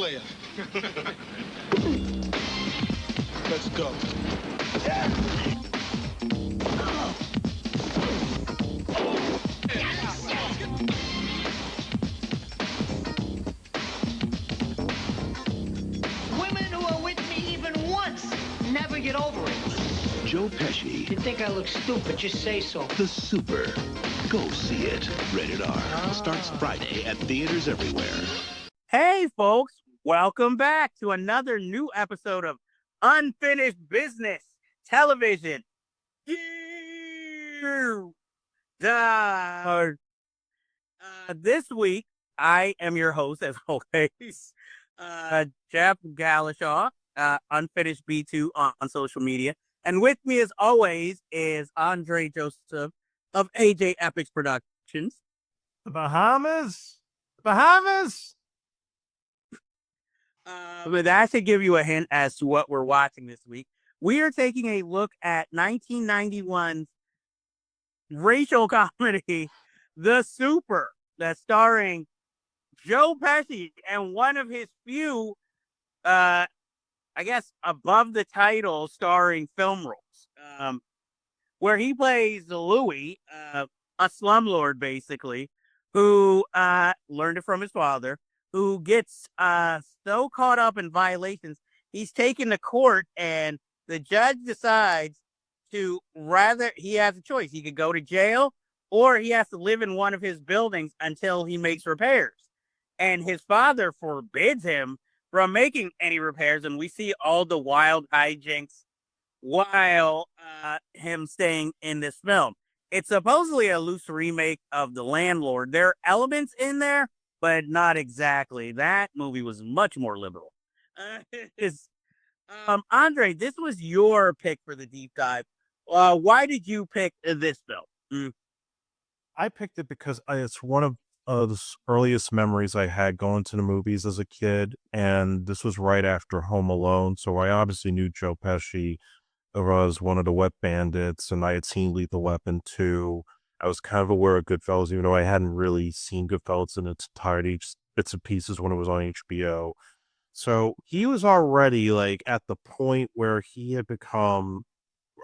player. Let's go. Women who are with me even once never get over it. Joe Pesci, You think I look stupid, just say so. The Super. Go see it. Rated R. Starts Friday at theaters everywhere. Hey, folks, welcome back to another new episode of Unfinished Business Television. This week, I am your host, as always, Jeff Galashaw, Unfinished B2 on social media. And with me, as always, is Andre Joseph of AJ Epics Productions. The Bahamas? Bahamas? But that should give you a hint as to what we're watching this week. We are taking a look at 1991's racial comedy, The Super, that's starring Joe Pesci and one of his few, I guess, above the title starring film roles, where he plays Louis, a slumlord, basically, who learned it from his father, who gets so caught up in violations, he's taken to court, and the judge decides he has a choice. He could go to jail, or he has to live in one of his buildings until he makes repairs. And his father forbids him from making any repairs, and we see all the wild hijinks while him staying in this film. It's supposedly a loose remake of The Landlord. There are elements in there, but not exactly. That movie was much more liberal. Andre, this was your pick for the deep dive. Why did you pick this film? I picked it because it's one of the earliest memories I had going to the movies as a kid, and this was right after Home Alone, so I obviously knew Joe Pesci was one of the wet bandits, and I had seen Lethal Weapon 2. I was kind of aware of Goodfellas, even though I hadn't really seen Goodfellas in its entirety, just bits and pieces when it was on HBO. So he was already like at the point where he had become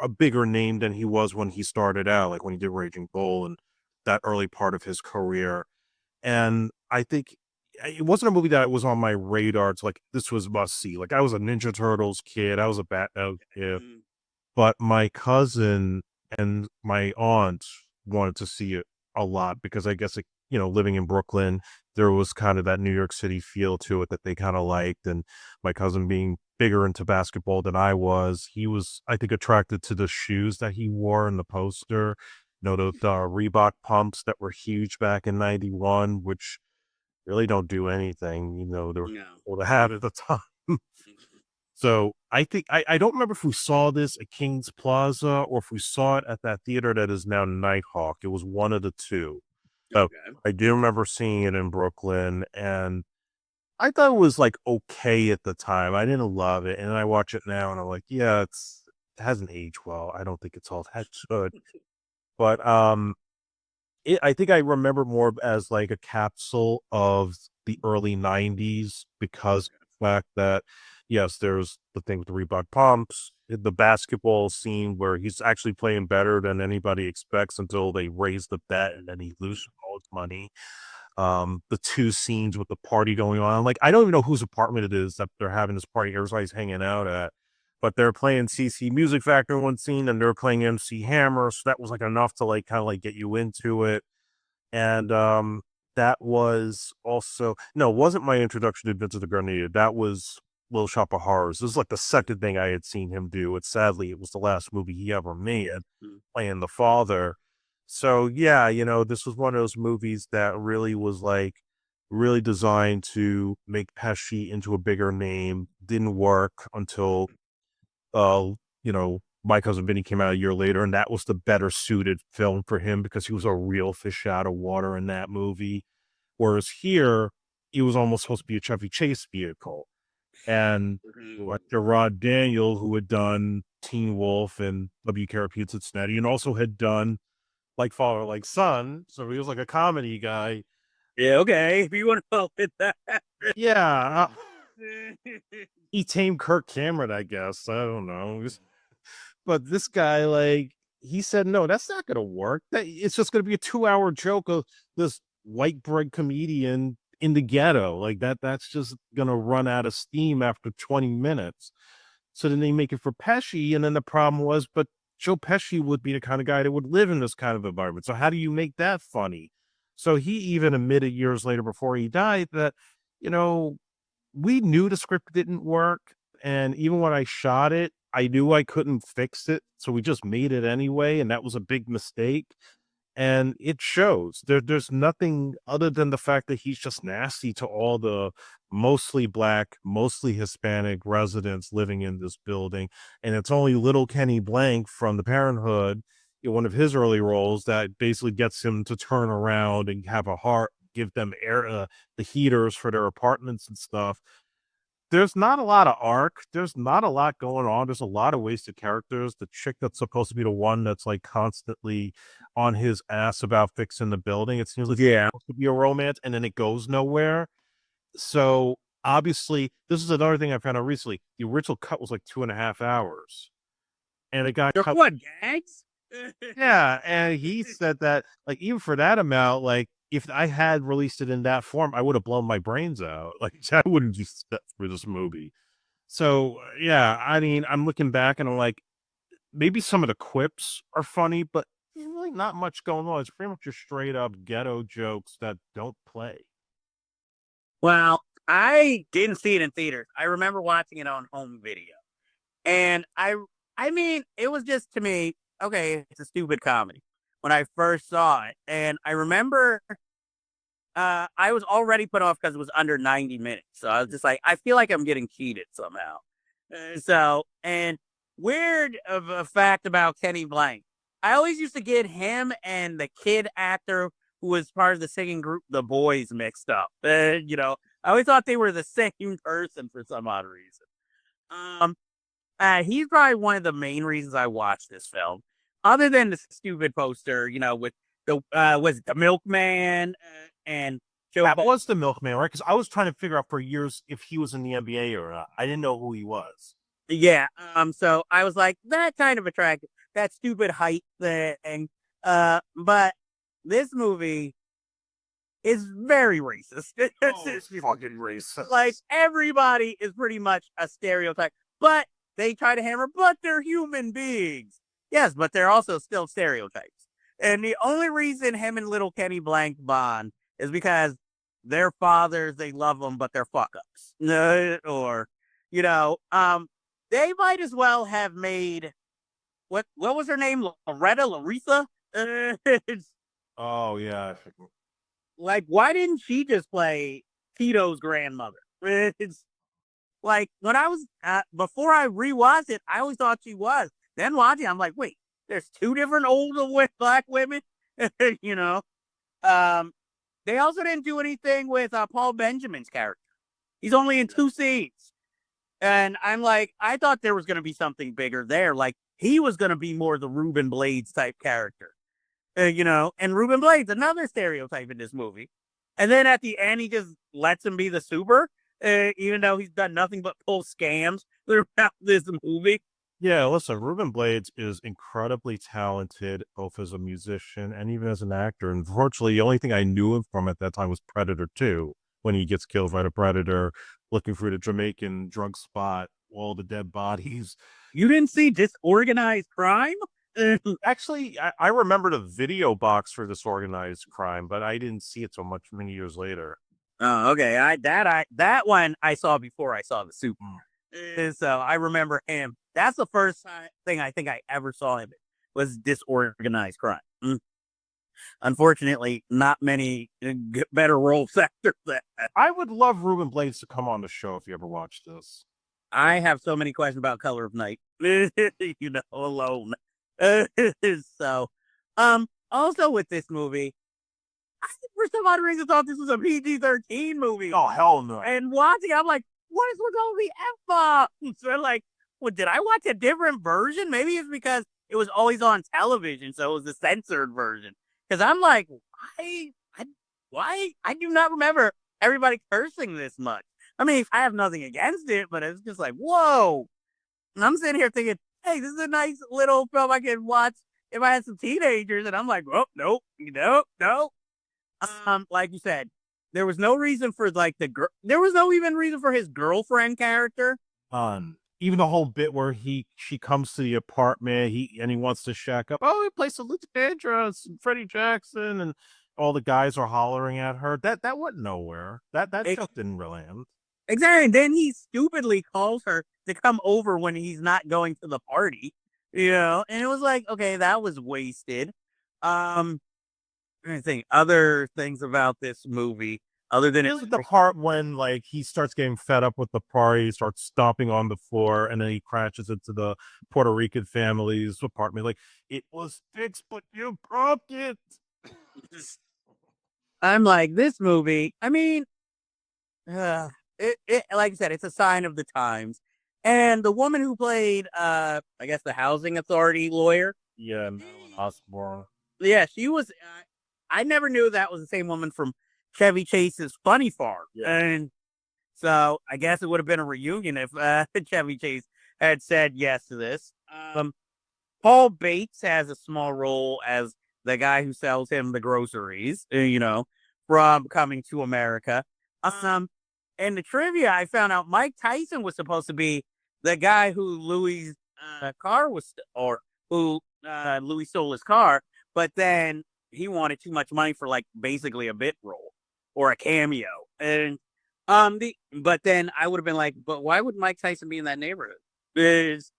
a bigger name than he was when he started out, like when he did Raging Bull and that early part of his career. And I think it wasn't a movie that was on my radar. It's like, this was must see. Like, I was a Ninja Turtles kid. I was a Batman kid. But my cousin and my aunt wanted to see it a lot because I guess, living in Brooklyn, there was kind of that New York City feel to it that they kind of liked. And my cousin being bigger into basketball than I was, he was, I think, attracted to the shoes that he wore in the poster. The Reebok pumps that were huge back in 91, which really don't do anything, they were cool to have at the time. So I think, I don't remember if we saw this at King's Plaza or if we saw it at that theater that is now Nighthawk. It was one of the two. So I do remember seeing it in Brooklyn, and I thought it was like okay at the time. I didn't love it. And I watch it now and I'm like, yeah, it hasn't aged well. I don't think it's all that good. But I think I remember more as like a capsule of the early 90s because of the fact that, yes, there's the thing with the Reebok pumps, the basketball scene where he's actually playing better than anybody expects until they raise the bet and then he loses all his money. The two scenes with the party going on. Like, I don't even know whose apartment it is that they're having this party everybody's hanging out at. But they're playing CC Music Factory in one scene and they're playing MC Hammer. So that was like enough to like kind of like get you into it. And that was also, no, it wasn't my introduction to Vincent the Grenadier. That was Little Shop of Horrors. This was like the second thing I had seen him do. And sadly, it was the last movie he ever made, playing the father. So yeah, this was one of those movies that really was like really designed to make Pesci into a bigger name. Didn't work until My Cousin Vinny came out a year later, and that was the better suited film for him because he was a real fish out of water in that movie. Whereas here, he was almost supposed to be a Chevy Chase vehicle. And Gerard Daniel, who had done Teen Wolf and W. Carapute Cincinnati, and also had done Like Father, Like Son, so he was like a comedy guy. Yeah, okay, if you want to help with that. Yeah. He tamed Kirk Cameron, I guess. I don't know. But this guy, like, he said, no, that's not going to work. It's just going to be a 2-hour joke of this white bread comedian in the ghetto. Like that's just going to run out of steam after 20 minutes. So then they make it for Pesci. And then the problem was, but Joe Pesci would be the kind of guy that would live in this kind of environment. So how do you make that funny? So he even admitted years later before he died that, you know, we knew the script didn't work. And even when I shot it, I knew I couldn't fix it. So we just made it anyway. And that was a big mistake. And it shows. There's nothing other than the fact that he's just nasty to all the mostly black, mostly Hispanic residents living in this building. And it's only little Kenny Blank from the Parenthood, one of his early roles, that basically gets him to turn around and have a heart, give them air, the heaters for their apartments and stuff. There's not a lot of arc. There's not a lot going on. There's a lot of wasted characters. The chick that's supposed to be the one that's like constantly on his ass about fixing the building. It seems like it's supposed to be a romance, and then it goes nowhere. So obviously, this is another thing I found out recently. The original cut was like 2.5 hours, and it got cut. What, gags? Yeah, and he said that like even for that amount, like if I had released it in that form, I would have blown my brains out. Like I wouldn't just sit for this movie. So yeah, I mean, I'm looking back and I'm like, maybe some of the quips are funny, but there's really not much going on. It's pretty much just straight up ghetto jokes that don't play. Well, I didn't see it in theaters. I remember watching it on home video. And I mean, it was just to me, okay, it's a stupid comedy when I first saw it. And I remember I was already put off because it was under 90 minutes. So I was just like, I feel like I'm getting cheated somehow. And weird of a fact about Kenny Blank. I always used to get him and the kid actor who was part of the singing group, The Boys, mixed up. I always thought they were the same person for some odd reason. He's probably one of the main reasons I watched this film, other than the stupid poster, with the was it the Milkman and Joe. That was the Milkman, right? Because I was trying to figure out for years if he was in the NBA or not. I didn't know who he was. Yeah. So I was like, that kind of attractive, that stupid height thing. But this movie is very racist. It's fucking racist. Like everybody is pretty much a stereotype, but they try to hammer, but they're human beings. Yes, but they're also still stereotypes. And the only reason him and little Kenny Blank bond is because their fathers, they love them, but they're fuck ups. Or, they might as well have made what was her name? Larissa? Oh yeah. Like, why didn't she just play Tito's grandmother? It's like when I was before I rewatched it, I always thought she was. Then watching, I'm like, wait, there's two different older black women. you know. They also didn't do anything with Paul Benjamin's character. He's only in 2 scenes. And I'm like, I thought there was going to be something bigger there. Like, he was going to be more the Ruben Blades type character. And Ruben Blades, another stereotype in this movie. And then at the end, he just lets him be the super, even though he's done nothing but pull scams throughout this movie. Yeah, listen, Ruben Blades is incredibly talented, both as a musician and even as an actor. Unfortunately, the only thing I knew him from at that time was Predator 2, when he gets killed by the Predator, looking through the Jamaican drug spot, all the dead bodies. You didn't see Disorganized Crime? Actually, I remember the video box for Disorganized Crime, but I didn't see it so much many years later. Oh, okay. That one I saw before I saw the Super. So I remember him. That's the first thing I think I ever saw him in, was Disorganized Crime. Unfortunately, not many better roles after that. I would love Ruben Blades to come on the show if you ever watched this. I have so many questions about Color of Night. Alone. So, also with this movie, I for some odd reason thought this was a PG-13 movie. Oh, hell no. And watching, I'm like, what is with all the F-bombs? So like, well, did I watch a different version? Maybe it's because it was always on television, so it was the censored version. Because I'm like, why? I do not remember everybody cursing this much. I mean, I have nothing against it, but it's just like, whoa. And I'm sitting here thinking, hey, this is a nice little film I could watch if I had some teenagers. And I'm like, oh, nope, nope, nope. Like you said, there was no reason for like the girl. There was no even reason for his girlfriend character. Even the whole bit where she comes to the apartment, he wants to shack up. Oh, he plays some Luther Vandross and Freddie Jackson, and all the guys are hollering at her. That went nowhere. That It, joke didn't land. exactly. And then he stupidly calls her to come over when he's not going to the party. And it was like, okay, that was wasted. Um, I think other things about this movie, other than Really, the part when like he starts getting fed up with the party, starts stomping on the floor, and then he crashes into the Puerto Rican family's apartment. Like, it was fixed, but you broke it. I'm like, this movie, I mean, it like I said, it's a sign of the times. And the woman who played, I guess the housing authority lawyer, Yeah, Madeline Osborne. yeah, she was. I never knew that was the same woman from Chevy Chase's Funny Farm, Yeah. and so I guess it would have been a reunion if Chevy Chase had said yes to this. Paul Bates has a small role as the guy who sells him the groceries, from Coming to America. And the trivia, I found out Mike Tyson was supposed to be the guy who Louis' car was, or who Louis stole his car, but then he wanted too much money for like basically a bit role or a cameo. And but then I would have been like, but why would Mike Tyson be in that neighborhood? Is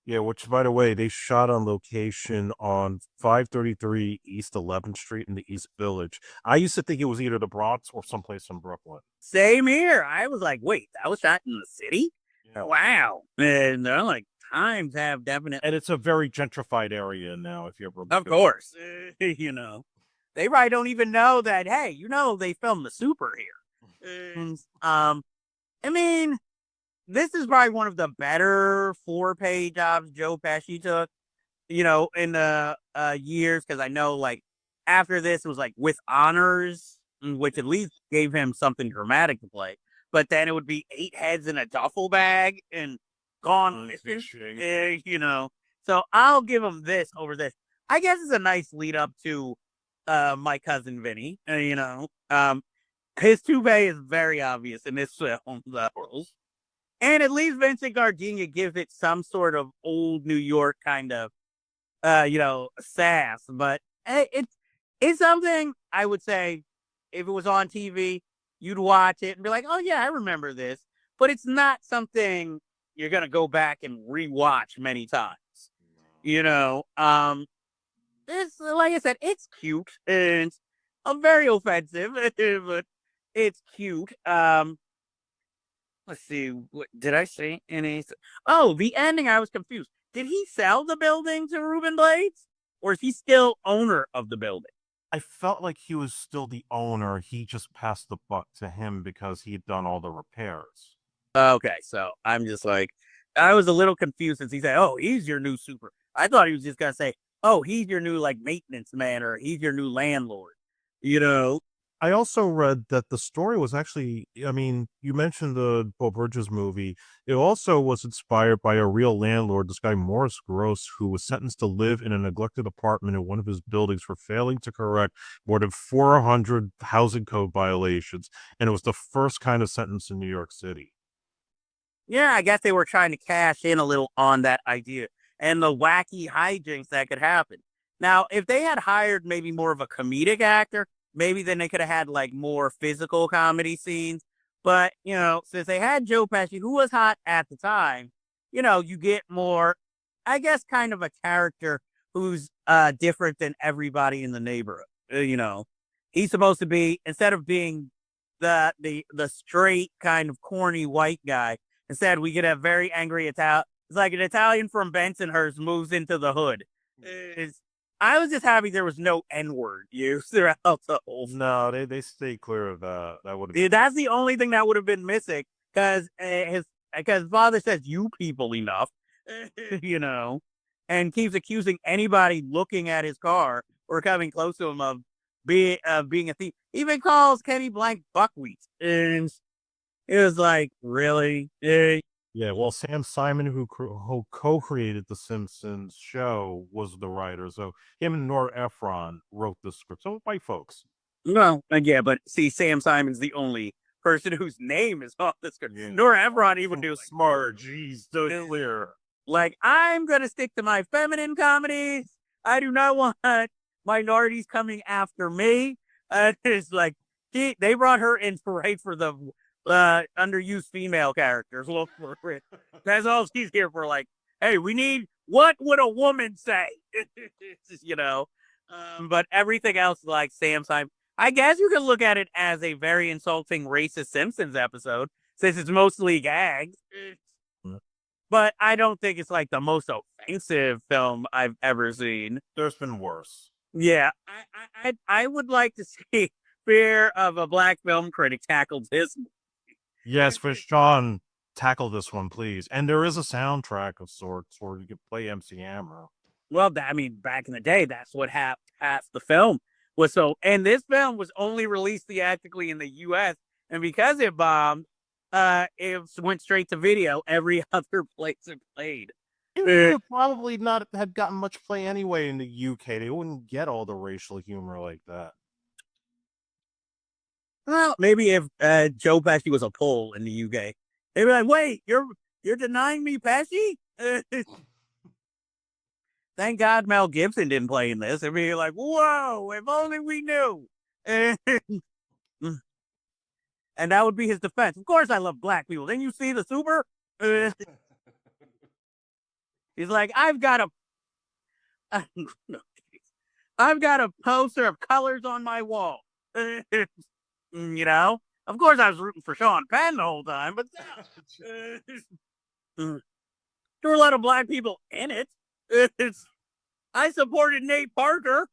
Yeah, which, by the way, they shot on location on 533 East 11th Street in the East Village. I used to think it was either the Bronx or someplace in Brooklyn. Same here. I was like, wait, that was shot in the city? Yeah. Wow. And they're like, times have definitely. And it's a very gentrified area now, if you ever. Of course. They probably don't even know that, hey, they filmed the super here. And, I mean, this is probably one of the better 4-page jobs Joe Pesci took, in the years, because I know, like, after this, it was like with honors, which at least gave him something dramatic to play. But then it would be 8 heads in a duffel bag and gone missing, So I'll give him this over this. I guess it's a nice lead up to My Cousin Vinny. His toupee is very obvious in this film, though. And at least Vincent Gardenia gives it some sort of old New York kind of sass, but it's something I would say if it was on TV, you'd watch it and be like, oh yeah, I remember this. But it's not something you're gonna go back and rewatch many times. It's like I said, it's cute and very offensive, but it's cute. Let's see. What did I say? Oh, the ending. I was confused. Did he sell the building to Ruben Blades, or is he still owner of the building? I felt like he was still the owner. He just passed the buck to him because he had done all the repairs. Okay, so I'm just like, I was a little confused since he said, "Oh, he's your new super." I thought he was just gonna say, "Oh, he's your new like maintenance man," or "He's your new landlord." You know, I also read that the story was actually, I mean, you mentioned the Bo Bridges movie. It also was inspired by a real landlord, this guy Morris Gross, who was sentenced to live in a neglected apartment in one of his buildings for failing to correct more than 400 housing code violations. And it was the first kind of sentence in New York City. yeah, I guess they were trying to cash in a little on that idea and the wacky hijinks that could happen. Now, if they had hired maybe more of a comedic actor, maybe then they could have had like more physical comedy scenes. But, since they had Joe Pesci, who was hot at the time, you get more, I guess, kind of a character who's different than everybody in the neighborhood. He's supposed to be, instead of being the straight kind of corny white guy, instead we get a very angry Italian. It's like an Italian from Bensonhurst moves into the hood. It's, I was just happy there was no N word used throughout the whole. No, they stay clear of that. That would Yeah, that's the only thing that would have been missing because his father says "you people" enough, you know, and keeps accusing anybody looking at his car or coming close to him of being a thief. Even calls Kenny Blank buckwheat, and It was like, really? Yeah, well, Sam Simon, who co-created the Simpsons show, was the writer. So him and Nora Ephron wrote the script. So white folks. Well, yeah, but see, Sam Simon's the only person whose name is on the script. Yeah. Nora Ephron even do smart. Jeez, so clear. like, I'm gonna stick to my feminine comedies. I do not want minorities coming after me. It's like they brought her in to write for the underused female characters. Look for it. That's all she's here for. Like, hey, we need what would a woman say? You know. But everything else, like Sam Simon, I guess you could look at it as a very insulting racist Simpsons episode, since it's mostly gags. But I don't think it's like the most offensive film I've ever seen. There's been worse. Yeah, I would like to see Fear of a Black Film Critic tackle this. Yes, for Sean, tackle this one, please. And there is a soundtrack of sorts where you can play MC Hammer. Well, I mean, back in the day, that's what half the film was. So, and this film was only released theatrically in the U.S. And because it bombed, it went straight to video every other place it played. It would probably not have gotten much play anyway in the UK. They wouldn't get all the racial humor like that. Well, maybe if Joe Pesci was a Pole in the UK, they'd be like, "Wait, you're denying me Pesci?" Thank God Mel Gibson didn't play in this. It'd be like, "Whoa! If only we knew." And that would be his defense. Of course, I love black people. Didn't you see the Super? He's like, I've got a poster of colors on my wall. You know, of course, I was rooting for Sean Penn the whole time, but there were a lot of black people in it. I supported Nate Parker.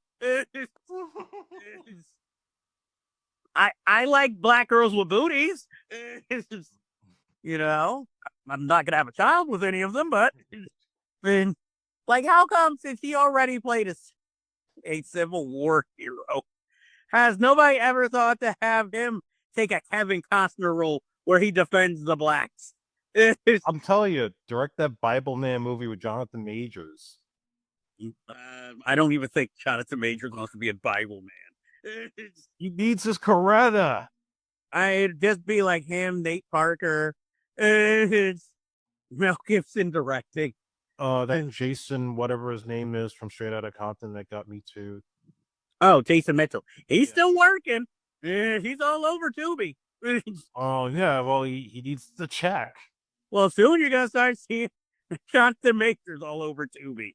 I like black girls with booties. You know, I'm not gonna have a child with any of them, but like, how come since he already played a Civil War hero, has nobody ever thought to have him take a Kevin Costner role where he defends the blacks? I'm telling you, direct that Bible Man movie with Jonathan Majors. I don't even think Jonathan Majors wants to be a Bible Man. He needs his Coretta. I'd just be like him, Nate Parker, Mel Gibson directing. Then Jason, whatever his name is, from Straight Outta Compton, that got me too. Oh, Jason Mitchell. He's still working. He's all over Tubi. Oh yeah, well he needs the check. Well, soon you're gonna start seeing Jonathan Majors all over Tubi.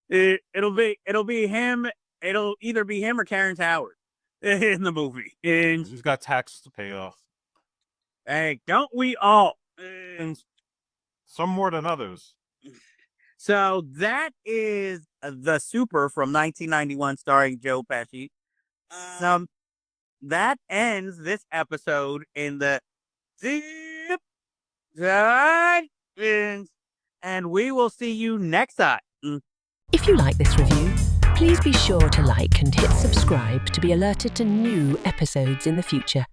It'll be him. It'll either be him or Terrence Howard in the movie. And he's got taxes to pay off. Hey, don't we all? Some more than others. So that is The Super from 1991, starring Joe Pesci. That ends this episode in the deep dive, and we will see you next time. If you like this review, please be sure to like and hit subscribe to be alerted to new episodes in the future.